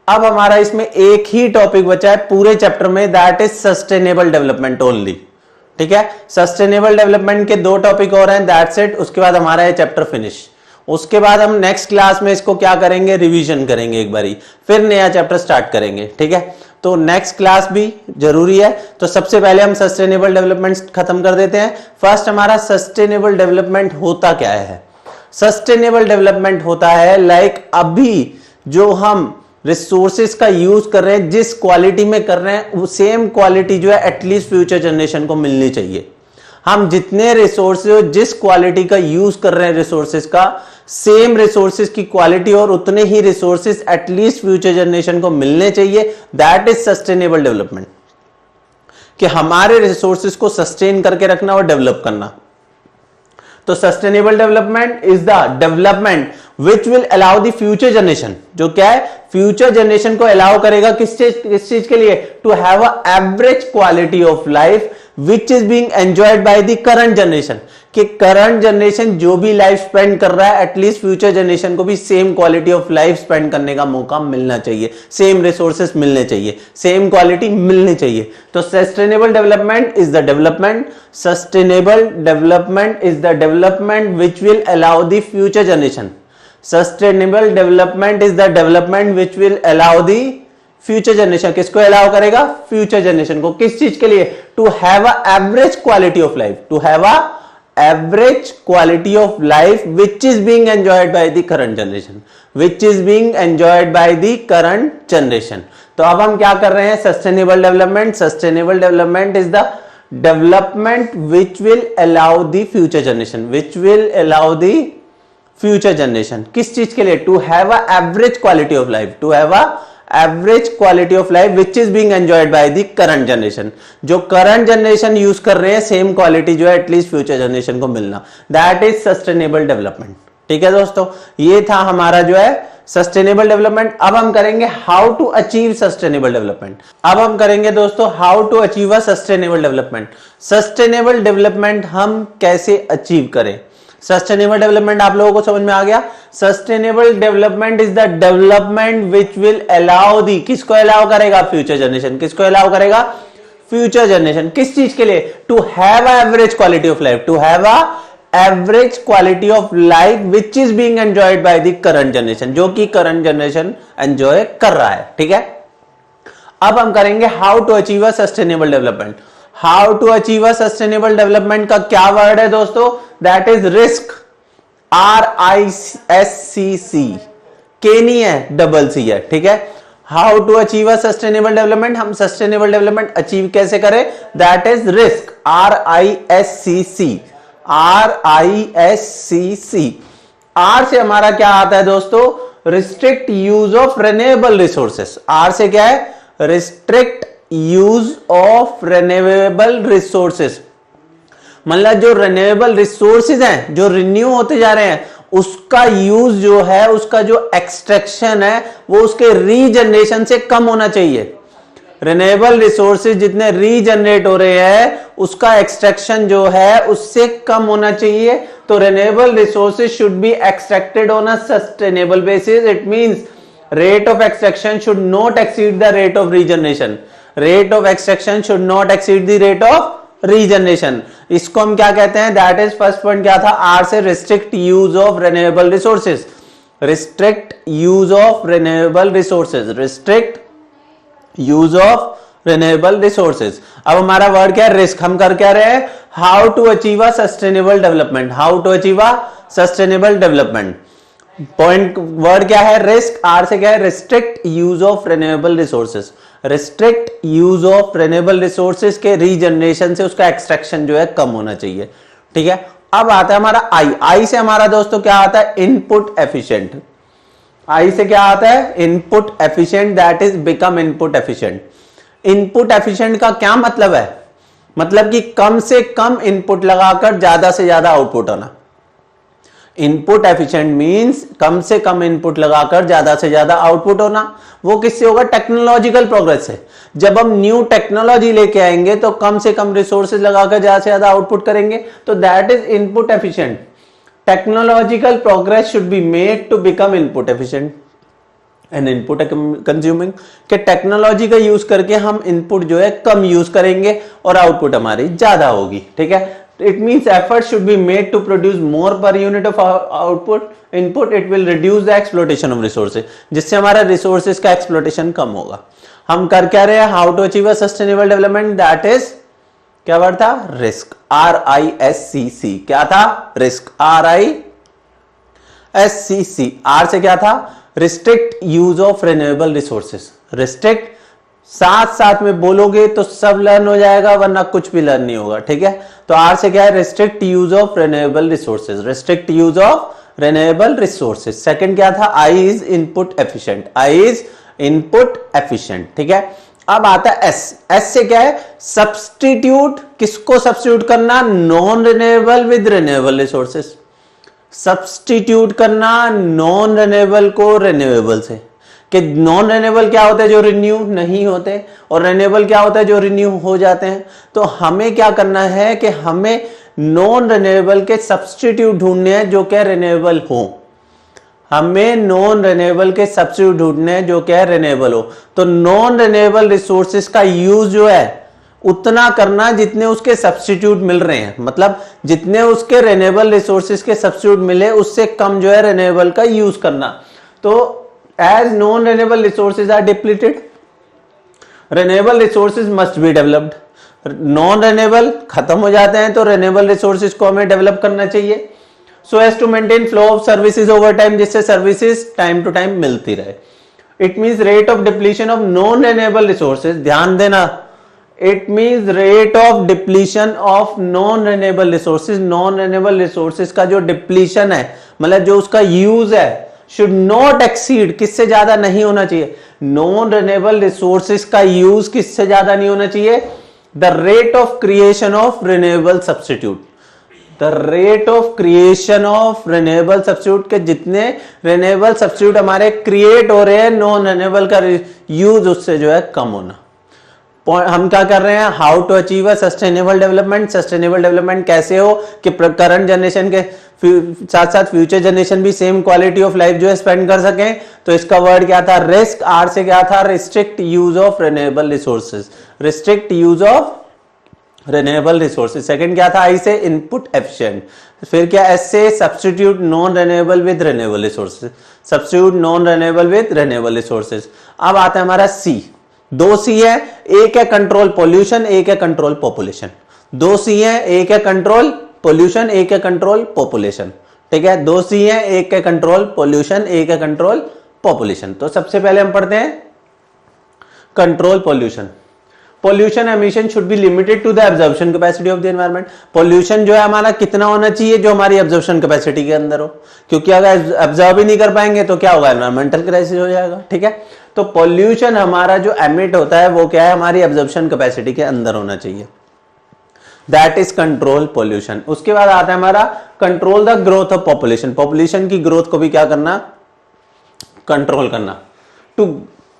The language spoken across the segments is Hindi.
अब हमारा इसमें एक ही टॉपिक बचा है पूरे चैप्टर में, that is sustainable development only. ठीक है, सस्टेनेबल डेवलपमेंट के 2 टॉपिक और हैं, दैट्स इट। उसके बाद हमारा ये चैप्टर फिनिश। उसके बाद हम नेक्स्ट क्लास में इसको क्या करेंगे, रिवीजन करेंगे एक बारी, फिर नया चैप्टर स्टार्ट करेंगे। ठीक है, तो नेक्स्ट क्लास भी जरूरी है। तो सबसे पहले हम सस्टेनेबल डेवलपमेंट खत्म कर देते हैं। फर्स्ट हमारा सस्टेनेबल डेवलपमेंट होता क्या है। सस्टेनेबल डेवलपमेंट होता है लाइक अभी जो हम रिसोर्सेज का यूज कर रहे हैं, जिस क्वालिटी में कर रहे हैं, वो सेम क्वालिटी जो है एटलीस्ट फ्यूचर जनरेशन को मिलनी चाहिए। हम जितने रिसोर्सेज जिस क्वालिटी का यूज कर रहे हैं रिसोर्सेज का, सेम रिसोर्सेज की क्वालिटी और उतने ही रिसोर्सेज एटलीस्ट फ्यूचर जनरेशन को मिलने चाहिए। दैट इज सस्टेनेबल डेवलपमेंट, कि हमारे रिसोर्सेज को सस्टेन करके रखना और डेवलप करना। तो sustainable development is the development which will allow the future generation, जो क्या है फ्यूचर जनरेशन को अलाउ करेगा किस चीज के लिए, to have a average quality of life which is being enjoyed by the current generation, कि करंट जनरेशन जो भी लाइफ स्पेंड कर रहा है एटलीस्ट फ्यूचर जनरेशन को भी same quality of life spend करने का मौका मिलना चाहिए, सेम रिसोर्सेस मिलने चाहिए, सेम क्वालिटी मिलनी चाहिए। तो sustainable development is the development, sustainable development is the development which will allow the future generation, sustainable development is the development which will allow the future generation, किसको अलाउ करेगा, फ्यूचर जनरेशन को, किस चीज के लिए, to have a average quality of life, to have a average quality of life which is being enjoyed by the current generation, which is being enjoyed by the current generation. तो अब हम क्या कर रहे हैं, sustainable development, sustainable development is the development which will allow the future generation, which will allow the future generation, किस चीज के लिए, to have a average quality of life, to have a average quality of life which is being enjoyed by the current generation, जो करंट जनरेशन यूज कर रहे हैं सेम क्वालिटी जो है एटलीस्ट फ्यूचर जनरेशन को मिलना, दैट इज सस्टेनेबल डेवलपमेंट। ठीक है दोस्तों, ये था हमारा जो है सस्टेनेबल डेवलपमेंट। अब हम करेंगे how to achieve sustainable development. अब हम करेंगे दोस्तों how to achieve a sustainable development. Sustainable development हम कैसे अचीव करें। सस्टेनेबल डेवलपमेंट आप लोगों को समझ में आ गया। Sustainable development is the development which will allow the, किसको अलाउ करेगा, फ्यूचर जनरेशन, किसको अलाउ करेगा, फ्यूचर जनरेशन, किस चीज के लिए, to have a average quality of life, to have a average quality of life which is being enjoyed by the current generation, जो कि करंट जनरेशन एंजॉय कर रहा है। ठीक है, अब हम करेंगे how to achieve a sustainable development. How to achieve a sustainable development का क्या वर्ड है दोस्तों, दैट इज रिस्क, RISC, के नहीं है, डबल सी है। ठीक है, how to achieve a sustainable development, हम सस्टेनेबल डेवलपमेंट अचीव कैसे करें, that is risk, RISC। R से हमारा क्या आता है दोस्तों, restrict use of renewable resources. R से क्या है, restrict use of renewable resources, मतलब जो रिन्यूएबल रिसोर्सेज हैं जो रिन्यू होते जा रहे हैं उसका यूज जो है, उसका जो एक्सट्रैक्शन है वो उसके रीजनरेशन से कम होना चाहिए। रिन्यूएबल रिसोर्सेज जितने रीजनरेट हो रहे हैं उसका एक्सट्रैक्शन जो है उससे कम होना चाहिए। तो renewable resources should be extracted on a sustainable basis. It means rate of extraction should not exceed the rate of regeneration. Rate of extraction should not exceed the rate of regeneration. इसको हम क्या कहते हैं, that is first point क्या था, R से restrict use of renewable resources, restrict use of renewable resources, restrict use of renewable resources. अब हमारा वर्ड क्या है, रिस्क। हम कर क्या रहे हैं, how to achieve a sustainable development, how to achieve a sustainable development. Point word क्या है, रिस्क, आर से क्या है, restrict use of renewable resources, restrict use of renewable resources के रीजनरेशन से उसका एक्सट्रैक्शन जो है कम होना चाहिए। ठीक है, अब आता है हमारा आई। आई से हमारा दोस्तों क्या आता है, इनपुट एफिशिएंट। आई से क्या आता है, input efficient, that is become input efficient. Input efficient का क्या मतलब है, मतलब कि कम से कम इनपुट लगाकर ज्यादा से ज्यादा आउटपुट आना। इनपुट एफिशिएंट मींस कम से कम इनपुट लगाकर ज्यादा से ज्यादा आउटपुट होना। वो किससे होगा, टेक्नोलॉजिकल प्रोग्रेस से। जब हम न्यू टेक्नोलॉजी लेके आएंगे तो कम से कम रिसोर्सेज लगाकर ज्यादा से ज्यादा आउटपुट करेंगे, तो that is input efficient. Technological progress should be made to become input efficient. And input consuming, के टेक्नोलॉजी का यूज करके हम इनपुट जो है कम यूज करेंगे और आउटपुट हमारी ज्यादा होगी, ठीक है। It means effort should be made to produce more per unit of output input, it will reduce the exploitation of resources, जिससे हमारा रिसोर्सेज का एक्सप्लोटेशन कम होगा। हम कर क्या रहे हैं, how to achieve a sustainable development, that is क्या वर्ड था, रिस्क, RISC, क्या था, रिस्क, RISC, आर से क्या था, restrict use of renewable resources, restrict साथ साथ में बोलोगे तो सब लर्न हो जाएगा वरना कुछ भी लर्न नहीं होगा, ठीक है। तो आर से क्या है, restrict use of renewable resources, restrict use of renewable resources. Second क्या था, I is input efficient, I is input efficient, ठीक है। अब आता है एस, एस से क्या है, सब्स्टिट्यूट, किसको सब्स्टिट्यूट करना, non renewable with renewable resources, substitute करना नॉन रिन्यूएबल को रिन्यूएबल से, कि नॉन रिन्यूएबल क्या होता है, जो रिन्यू नहीं होते, और रिन्यूएबल क्या होता है, जो रिन्यू हो जाते हैं। तो हमें क्या करना है कि हमें नॉन रिन्यूएबल के सब्स्टिट्यूट ढूंढने हैं जो क्या रिन्यूएबल हो, हमें नॉन रिन्यूएबल के सब्स्टिट्यूट ढूंढने हैं जो क्या रिन्यूएबल हो। तो नॉन रिन्यूएबल रिसोर्सेज का यूज जो है उतना करना जितने उसके सब्स्टिट्यूट मिल रहे हैं, मतलब जितने उसके रिन्यूएबल रिसोर्सेज के सब्स्टिट्यूट मिले उससे कम जो है रिन्यूएबल का यूज करना। तो as non renewable resources are depleted, renewable resources must be developed, non renewable खत्म हो जाते हैं तो रिन्यूएबल रिसोर्सेज को हमें डेवलप करना चाहिए, so as to maintain flow of services over time, जिससे सर्विसेज टाइम टू टाइम मिलती रहे। It means rate of depletion of non renewable resources, ध्यान देना, it means rate of depletion of non renewable resources, non renewable resources का जो डिप्लीशन है, मतलब जो उसका यूज है, शुड नॉट एक्सीड, किससे ज्यादा नहीं होना चाहिए, नॉन रिन्यूएबल रिसोर्सेज का यूज किससे ज्यादा नहीं होना चाहिए, the rate of creation of renewable substitute, the rate of creation of renewable substitute, के जितने रिन्यूएबल सब्स्टिट्यूट हमारे क्रिएट हो रहे हैं नॉन रिन्यूएबल का यूज उससे जो है कम होना। हम क्या कर रहे हैं, how to achieve a sustainable development, sustainable development कैसे हो कि करंट जनरेशन के साथ साथ फ्यूचर जनरेशन भी सेम क्वालिटी ऑफ लाइफ जो है स्पेंड कर सकें। तो इसका वर्ड क्या था, रिस्क, आर से क्या था, restrict use of renewable resources, restrict use of renewable resources. Second क्या था, आई से इनपुट एफिशिएंट, फिर क्या, एस से substitute non renewable with renewable resources, substitute non renewable with renewable resources. अब आता है हमारा सी, दो सी है, एक है कंट्रोल पॉल्यूशन, एक है कंट्रोल पॉपुलेशन, दो सी है, एक है कंट्रोल पॉल्यूशन, एक है कंट्रोल पॉपुलेशन, ठीक है, दो सी है, एक है कंट्रोल पॉल्यूशन, एक है कंट्रोल पॉपुलेशन। तो सबसे पहले हम पढ़ते हैं control pollution. Pollution emission should be limited to the absorption capacity of the environment, pollution जो है हमारा कितना होना चाहिए, जो हमारी एब्जॉर्प्शन कैपेसिटी के अंदर हो, क्योंकि अगर एब्जॉर्ब ही नहीं कर पाएंगे तो क्या होगा, एनवायरमेंटल क्राइसिस हो जाएगा, ठीक है। तो पॉल्यूशन हमारा जो एमिट होता है वो क्या है, हमारी एब्जॉर्प्शन कैपेसिटी के अंदर होना चाहिए, दैट इज कंट्रोल पॉल्यूशन। उसके बाद आता है हमारा control the growth of population, population की ग्रोथ को भी क्या करना, कंट्रोल करना। To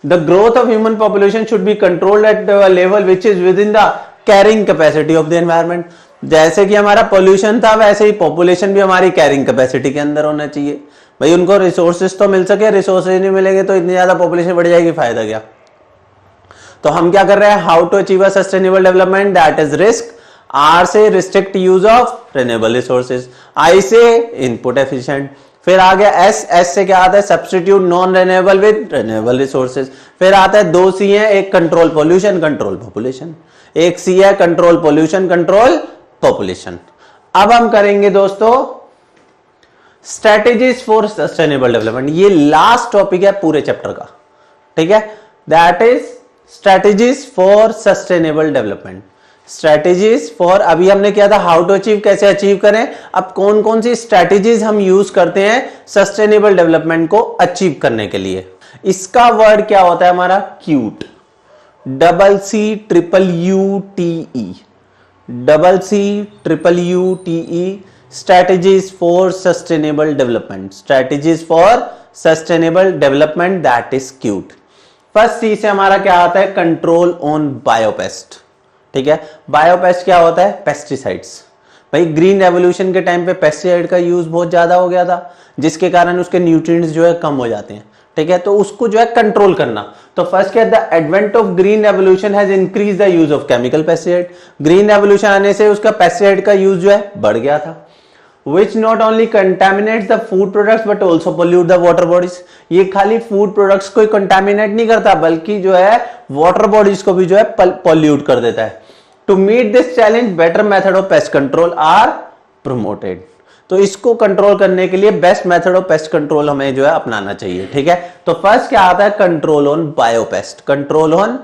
the growth of human population should be controlled at level which is within the carrying capacity of the environment, जैसे कि हमारा पॉल्यूशन था वैसे ही पॉपुलेशन भी हमारी कैरिंग कैपेसिटी के अंदर होना चाहिए। भाई उनको रिसोर्सेज तो मिल सके, रिसोर्सेज नहीं मिलेंगे तो इतनी ज्यादा पॉपुलेशन बढ़ जाएगी, फायदा क्या। तो हम क्या कर रहे हैं, how to achieve a sustainable development, that is risk, R से restrict use of renewable resources, I से इनपुट एफिशिएंट, फिर आ गया एस, एस से क्या आता है, substitute non renewable with renewable resources, फिर आता है दो सी है, एक कंट्रोल पॉल्यूशन कंट्रोल पॉपुलेशन, एक सी है कंट्रोल पॉल्यूशन कंट्रोल पॉपुलेशन। अब हम करेंगे दोस्तों स्ट्रेटेजीज फॉर सस्टेनेबल डेवलपमेंट, ये लास्ट टॉपिक है पूरे चैप्टर का, ठीक है, that is strategies for sustainable development. Strategies for, अभी हमने किया था हाउ टू अचीव, कैसे अचीव करें, अब कौन कौन सी स्ट्रेटेजीज हम यूज करते हैं सस्टेनेबल डेवलपमेंट को अचीव करने के लिए। इसका वर्ड क्या होता है हमारा, cute, double C triple U T E, double C triple U T E, strategies for sustainable development, strategies for sustainable development, that is cute. First C से हमारा क्या आता है, कंट्रोल ऑन बायोपेस्ट, ठीक है। बायोपेस्ट क्या होता है, पेस्टिसाइड्स। भाई ग्रीन रेवोल्यूशन के टाइम पे पेस्टिसाइड का यूज बहुत ज्यादा हो गया था, जिसके कारण उसके न्यूट्रिएंट्स जो है कम हो जाते हैं, ठीक है, तो उसको जो है कंट्रोल करना। तो फर्स्ट क्या, the advent of green revolution has increase the use of chemical pesticide. Green revolution आने से उसका पेस्टिसाइड का यूज जो है बढ़ गया था। Which not only contaminants the food products but also pollute the water bodies. ये खाली फूड प्रोडक्ट्स को कंटेमिनेट नहीं करता बल्कि जो है वाटर बॉडीज को भी जो है पोल्यूट कर देता है। To meet this challenge better method of pest control are promoted. तो इसको कंट्रोल करने के लिए best method of pest control हमें जो है अपनाना चाहिए। ठीक है, तो फर्स्ट क्या आता है, control on biopest. Control on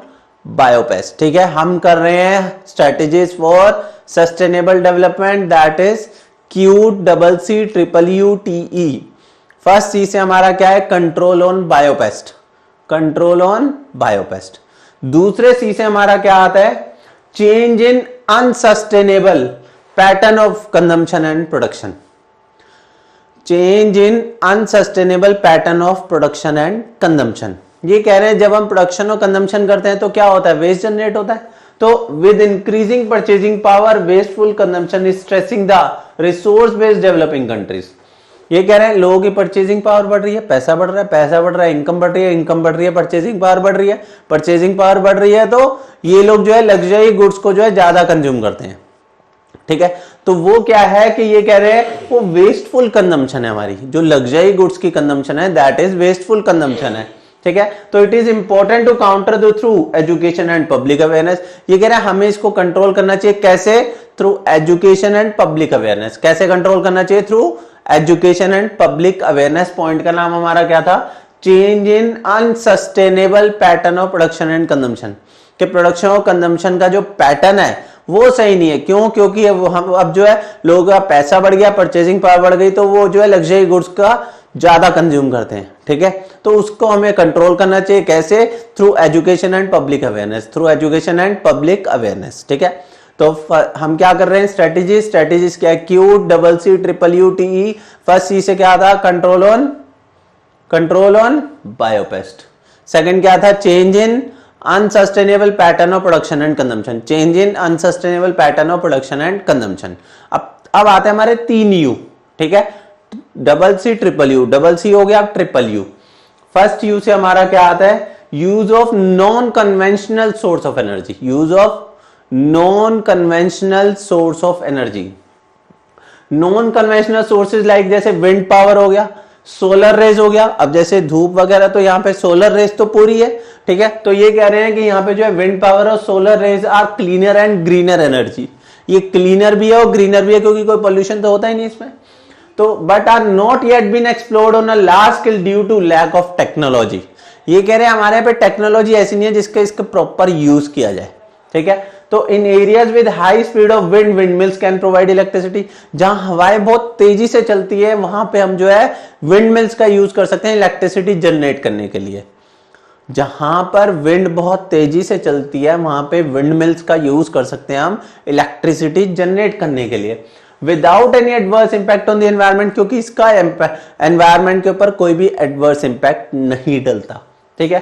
biopest, ठीक है, हम कर रहे हैं strategies for sustainable development, that is QCCUTE। First C से हमारा क्या है, control on biopest. Control on biopest. दूसरे सी से हमारा क्या आता है, change in unsustainable pattern of consumption and production. Change in unsustainable pattern of production and consumption. ये कह रहे हैं जब हम प्रोडक्शन और कंजम्पशन करते हैं तो क्या होता है, वेस्ट जनरेट होता है। तो with increasing purchasing power wasteful consumption is stressing the resource based developing countries. ये कह रहे हैं लोगों की परचेजिंग पावर बढ़ रही है, पैसा बढ़ रहा है, पैसा बढ़ रहा है, इनकम बढ़ रही है, इनकम बढ़ रही है, परचेजिंग पावर बढ़ रही है, परचेजिंग पावर बढ़ रही है, तो ये लोग जो है लग्जरी गुड्स को जो है ज्यादा कंज्यूम करते हैं। ठीक है, तो वो क्या है कि ये कह रहे हैं वो वेस्टफुल कंजम्पशन है, हमारी जो लग्जरी गुड्स की कंजम्पशन है दैट इज वेस्टफुल कंजम्पशन है। ठीक है, तो it is important to counter the through education and public awareness. ये कह रहे हैं हमें इसको कंट्रोल करना चाहिए, कैसे, through education and public awareness. कैसे कंट्रोल करना चाहिए, through education and public awareness. Point का नाम हमारा क्या था, change in unsustainable pattern of production and consumption. कि प्रोडक्शन और कंजम्पशन का जो पैटर्न है वो सही नहीं है। क्यों, क्योंकि हम अब जो है लोगों का पैसा बढ़ गया, परचेजिंग पावर बढ़ गई, तो वो जो है लग्जरी गुड्स का ज्यादा कंज्यूम करते हैं। ठीक है, तो उसको हमें कंट्रोल करना चाहिए, कैसे, through education and public awareness. Through education and public awareness. ठीक है, तो हम क्या कर रहे हैं, स्ट्रेटेजीज। स्ट्रेटेजीज क्या है, QCCUTE। फर्स्ट सी से क्या था, कंट्रोल ऑन बायोपेस्ट। सेकंड क्या था, change in unsustainable pattern of production and consumption. Change in unsustainable pattern of production and consumption. अब आते हैं हमारे 3 U। ठीक है, CC U, डबल सी हो गया, ट्रिपल U। फर्स्ट U से हमारा क्या आता है, use of non conventional source of energy. Use of non conventional source of energy. Non conventional sources like जैसे विंड पावर हो गया, सोलर रेज हो गया। अब जैसे धूप वगैरह, तो यहाँ पे सोलर रेज तो पूरी है। ठीक है, तो ये कह रहे हैं कि यहाँ पे जो है विंड पावर और solar rays are cleaner and greener energy. ये क्लीनर भी है और ग्रीनर भी है क्योंकि कोई पोल्यूशन तो होता ही नहीं इसमें। तो but are not yet been explored on a large scale due to lack of technology. ये कह रहे हैं हमारे पे टेक्नोलॉजी ऐसी नहीं है जिसका इसका प्रॉपर यूज किया जाए। ठीक है, तो in areas with high speed of wind, wind mills can provide electricity. जहां हवाएं बहुत तेजी से चलती है वहां पे हम जो है विंड मिल्स का यूज कर सकते हैं इलेक्ट्रिसिटी जनरेट करने के लिए। जहां पर विंड बहुत तेजी से चलती है वहां पे विंड मिल्स का यूज कर सकते हैं हम इलेक्ट्रिसिटी जनरेट करने के लिए, without any adverse impact on the environment, क्योंकि इसका एनवायरमेंट के ऊपर कोई भी एडवर्स इंपैक्ट नहीं डलता। ठीक है,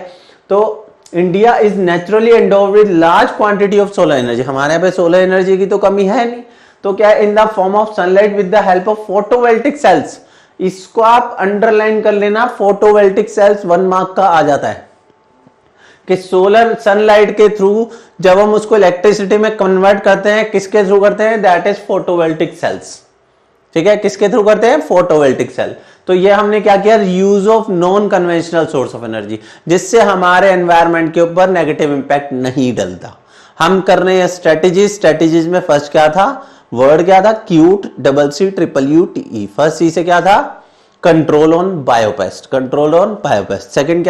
तो India is naturally endowed with large quantity of solar energy. हमारे यहाँ पे सोलर एनर्जी की तो कमी है नहीं, तो क्या in the form of sunlight with the help of photovoltaic sales. इसको आप अंडरलाइन कर लेना, फोटोवोल्टिक सेल्स 1 मार्क का आ जाता है कि सोलर सनलाइट के थ्रू जब हम उसको इलेक्ट्रिसिटी में कन्वर्ट करते हैं, किसके थ्रू करते हैं, दैट इज फोटोवोल्टिक सेल्स। ठीक है, किसके थ्रू करते हैं, फोटोवोल्टिक सेल। तो ये हमने क्या किया, use of non conventional source of energy, जिससे हमारे एनवायरमेंट के ऊपर नेगेटिव इंपैक्ट नहीं डलता। हम कर रहे हैं स्ट्रेटेजीज। स्ट्रेटेजीज में फर्स्ट क्या था, वर्ड क्या था, QCCUTE। फर्स्ट सी से क्या था, control on biopest. Control on biopest. Second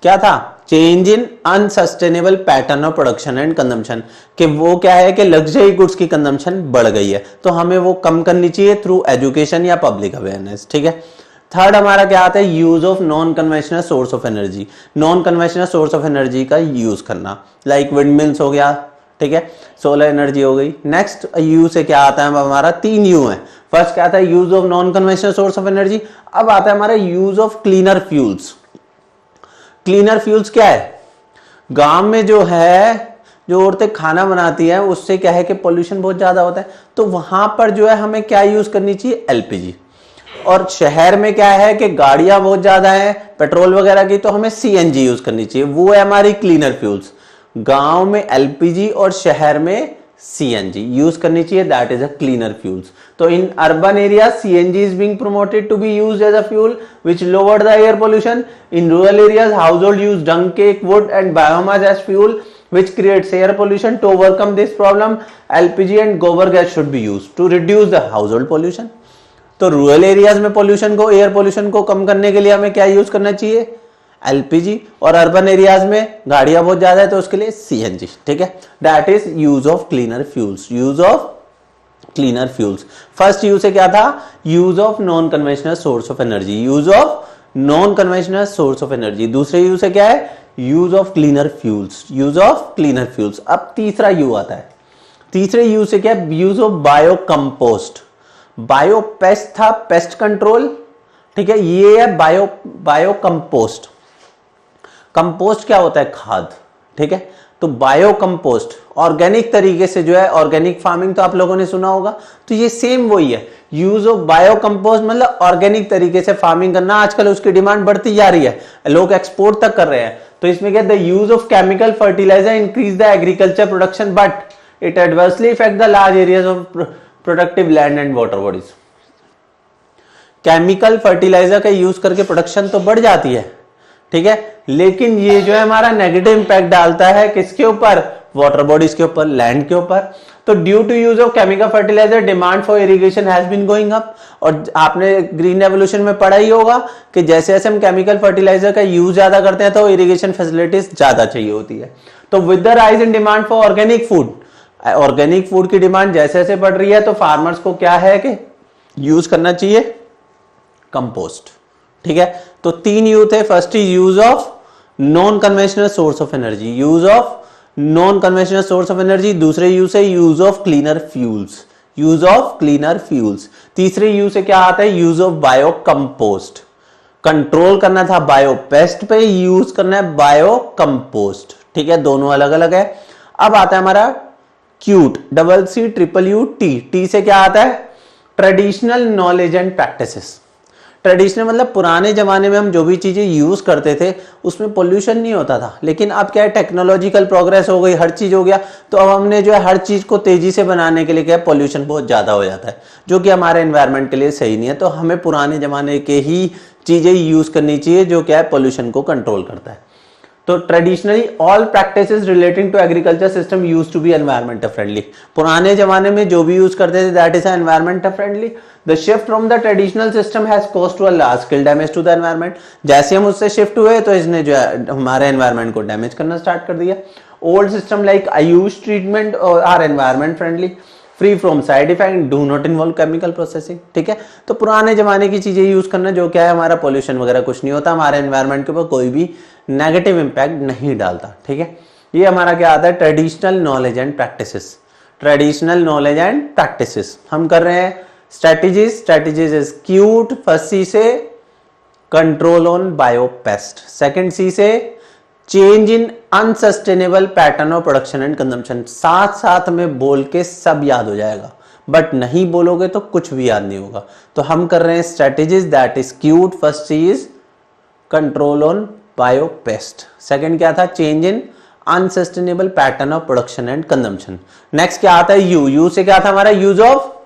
क्या था, change in unsustainable pattern of production and consumption. कि वो क्या है कि लग्जरी गुड्स की कंजम्पशन बढ़ गई है तो हमें वो कम करनी चाहिए थ्रू एजुकेशन या पब्लिक अवेयरनेस। ठीक है, थर्ड हमारा क्या आता है, use of non conventional source of energy. Non conventional source of energy का यूज करना, लाइक विंड मिल्स हो गया। ठीक है, सोलर एनर्जी हो गई। नेक्स्ट यू से क्या आता है, हमारा 3 U है। फर्स्ट क्या आता है, use of non conventional source of energy. अब आता है हमारा use of cleaner fuels. Cleaner fuels क्या है, गांव में जो है जो औरतें खाना बनाती हैं उससे क्या है कि पोल्यूशन बहुत ज्यादा होता है, तो वहां पर जो है हमें क्या यूज करनी चाहिए, LPG। और शहर में क्या है कि गाड़ियां बहुत ज्यादा है पेट्रोल वगैरह की, तो हमें सीएनजी यूज करनी चाहिए, वो है हमारी क्लीनर फ्यूल्स। गांव में एलपीजी और शहर में सीएनजी यूज करनी चाहिए, that is a cleaner fuels. तो in urban area CNG is being promoted to be used as a fuel which lowered the air pollution. In rural areas household use dung cake, wood and biomass as fuel which creates air pollution. To overcome this problem LPG and gobar gas should be used to reduce the household pollution. तो रूरल एरियाज में पोल्यूशन को, एयर पोल्यूशन को कम करने के लिए हमें क्या यूज करना चाहिए, एलपीजी, और अर्बन एरियाज में गाड़ियां बहुत ज्यादा है तो उसके लिए सीएनजी। ठीक है, that is use of cleaner fuels, use of cleaner fuels. First use है क्या था, use of non conventional source of energy, use of non conventional source of energy. दूसरे यूज है क्या है, use of cleaner fuels, use of cleaner fuels. अब तीसरा यू आता है, तीसरे यूज है क्या, use of bio compost. Bio paste था, पेस्ट कंट्रोल, ठीक है, ये है बायो कंपोस्ट। कंपोस्ट क्या होता है, खाद, ठीक है। तो बायो कंपोस्ट ऑर्गेनिक तरीके से जो है, ऑर्गेनिक फार्मिंग तो आप लोगों ने सुना होगा, तो ये सेम वही है, यूज ऑफ बायो कंपोस्ट मतलब ऑर्गेनिक तरीके से फार्मिंग करना। आजकल उसकी डिमांड बढ़ती जा रही है, लोग एक्सपोर्ट तक कर रहे हैं। तो इसमें क्या, the use of chemical fertilizer increase the agriculture production but it adversely effect the large areas of productive land and water bodies. Chemical fertilizer का यूज करके प्रोडक्शन तो बढ़ जाती है, ठीक है, लेकिन ये जो है हमारा नेगेटिव इंपैक्ट डालता है किसके ऊपर, वाटर बॉडीज के ऊपर, लैंड के ऊपर। तो due to use of chemical fertilizer demand for irrigation has been going up. और आपने ग्रीन रेवोल्यूशन में पढ़ा ही होगा कि जैसे जैसे हम केमिकल फर्टिलाइजर का यूज ज्यादा करते हैं तो इरिगेशन फैसिलिटीज ज्यादा चाहिए होती है। तो with the rise in demand for organic food, organic food की डिमांड जैसे जैसे बढ़ रही है तो फार्मर्स को क्या है कि यूज करना चाहिए कंपोस्ट। ठीक है, तो तीन यूज थे, first is use of non conventional source of energy, use of non conventional source of energy. दूसरे यूज है use of cleaner fuels, use of cleaner fuels. तीसरे यूज से क्या आता है, use of bio compost. Control करना था बायो पेस्ट पे, यूज करना है बायो कंपोस्ट। ठीक है, दोनों अलग अलग है। अब आता है हमारा cute, double C triple U T. T से क्या आता है, traditional knowledge and practices. Traditional मतलब पुराने जमाने में हम जो भी चीजें यूज करते थे उसमें पोल्यूशन नहीं होता था, लेकिन अब क्या है, टेक्नोलॉजिकल प्रोग्रेस हो गई, हर चीज हो गया, तो अब हमने जो है हर चीज को तेजी से बनाने के लिए क्या है, पोल्यूशन बहुत ज्यादा हो जाता है, जो कि हमारे एनवायरनमेंट के लिए सही नहीं है। तो हमें पुराने जमाने के ही चीजें यूज करनी चाहिए जो क्या है, पोल्यूशन को कंट्रोल करता है। तो traditionally all practices relating to agriculture system use to be environmental friendly. पुराने जमाने में जो भी यूज करते थे that is environmental friendly. The shift from the traditional system has caused to a large scale damage to the environment. जैसे हम उससे शिफ्ट हुए तो इसने जो है हमारे एनवायरमेंट को डैमेज करना स्टार्ट कर दिया। Old system like AYUSH treatment are environment friendly, free from side effect, do not involve chemical processing. ठीक है, तो पुराने जमाने की चीजें यूज करना जो क्या है, हमारा पोल्यूशन वगैरह कुछ नहीं होता, हमारे एनवायरमेंट के ऊपर कोई भी नेगेटिव इंपैक्ट नहीं डालता। ठीक है, ये हमारा क्या आता है, traditional knowledge and practices. Traditional knowledge and practices हम कर रहे हैं। Strategies, strategies is cute. First C से control on biopest, second C से change in unsustainable pattern of production and consumption. साथ साथ में बोल के सब याद हो जाएगा, बट नहीं बोलोगे तो कुछ भी याद नहीं होगा। तो हम कर रहे हैं strategies, that is cute. First C is control on biopest, second क्या था, change in unsustainable pattern of production and consumption. Next क्या आता है, यू। यू से क्या था हमारा, use of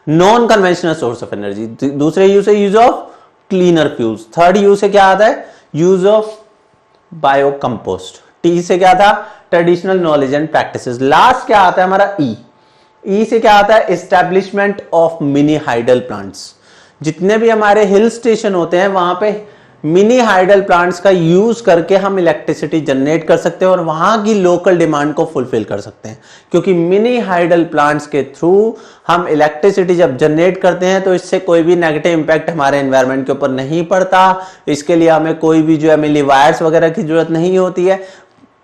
non conventional source of energy. दूसरे यू से use of cleaner fuels. Third U से क्या आता है, use of bio compost. T से क्या था, traditional knowledge and practices. Last क्या आता है हमारा, ई। ई से क्या आता है, establishment of mini hydel plants. जितने भी हमारे हिल स्टेशन होते हैं वहां पे मिनी हाइडल प्लांट्स का यूज करके हम इलेक्ट्रिसिटी जनरेट कर सकते हैं और वहां की लोकल डिमांड को फुलफिल कर सकते हैं, क्योंकि मिनी हाइडल प्लांट्स के थ्रू हम इलेक्ट्रिसिटी जब जनरेट करते हैं तो इससे कोई भी नेगेटिव इंपैक्ट हमारे एनवायरनमेंट के ऊपर नहीं पड़ता। इसके लिए हमें कोई भी जो है मिली वायर्स वगैरह की जरूरत नहीं होती है।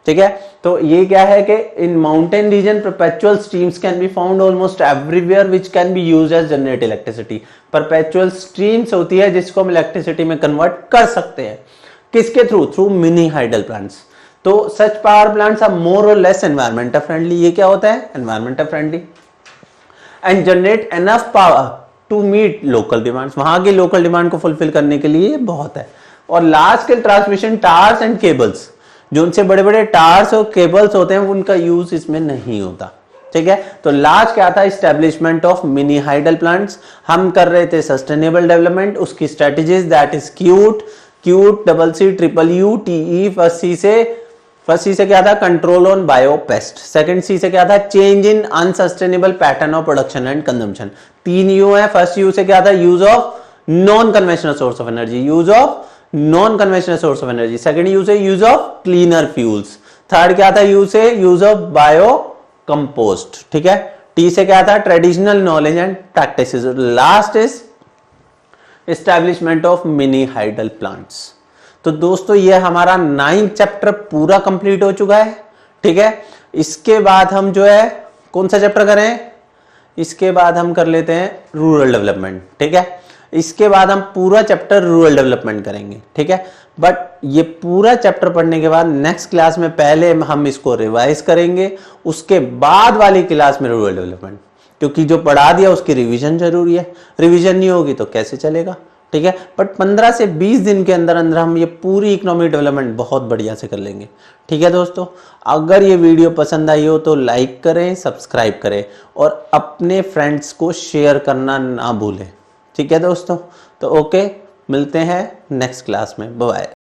ठीक है, तो ये क्या है कि in mountain region perpetual streams can be found almost everywhere which can be used as generate electricity. Perpetual streams होती है जिसको हम इलेक्ट्रिसिटी में कन्वर्ट कर सकते हैं, किसके through, through mini hydel plants. तो such power plants are more और लेस एनवायरमेंटल फ्रेंडली। ये क्या होता है, environmental friendly, and generate enough power to meet local demands, वहां की लोकल डिमांड को फुलफिल करने के लिए बहुत है। और large scale transmission towers and cables, जो उनसे बड़े बड़े टावर्स और केबल्स होते हैं उनका यूज इसमें नहीं होता, ठीक है। तो लास्ट क्या था, establishment of mini hydel plants. हम कर रहे थे सस्टेनेबल डेवलपमेंट, उसकी strategies that is cute double C triple U T. First C से क्या था, control on bio pest. Second C से क्या था, change in unsustainable pattern of production and consumption. 3 U है। फर्स्ट यू से क्या था, use of non conventional source of energy, use of non conventional source of energy. Second use है use of cleaner fuels. Third क्या था, यूज है यूज ऑफ बायो कंपोस्ट, ठीक है। टी से क्या था, traditional knowledge and practices. Last is establishment of mini hydel plants. तो दोस्तों ये हमारा 9th चैप्टर पूरा कंप्लीट हो चुका है, ठीक है। इसके बाद हम जो है कौन सा चैप्टर करें, इसके बाद हम कर लेते हैं रूरल डेवलपमेंट, ठीक है। इसके बाद हम पूरा चैप्टर रूरल डेवलपमेंट करेंगे, ठीक है। बट ये पूरा चैप्टर पढ़ने के बाद नेक्स्ट क्लास में पहले हम इसको रिवाइज करेंगे, उसके बाद वाली क्लास में रूरल डेवलपमेंट, क्योंकि जो पढ़ा दिया उसकी रिवीजन जरूरी है। रिवीजन नहीं होगी तो कैसे चलेगा, ठीक है। बट 15 से 20 दिन के अंदर अंदर हम ये पूरी इकोनॉमिक डेवलपमेंट बहुत बढ़िया से कर लेंगे, ठीक है दोस्तों। अगर ये वीडियो पसंद आई हो तो लाइक करें, सब्सक्राइब करें और अपने फ्रेंड्स को शेयर करना ना भूलें, ठीक है दोस्तों। तो ओके, मिलते हैं नेक्स्ट क्लास में, बाय।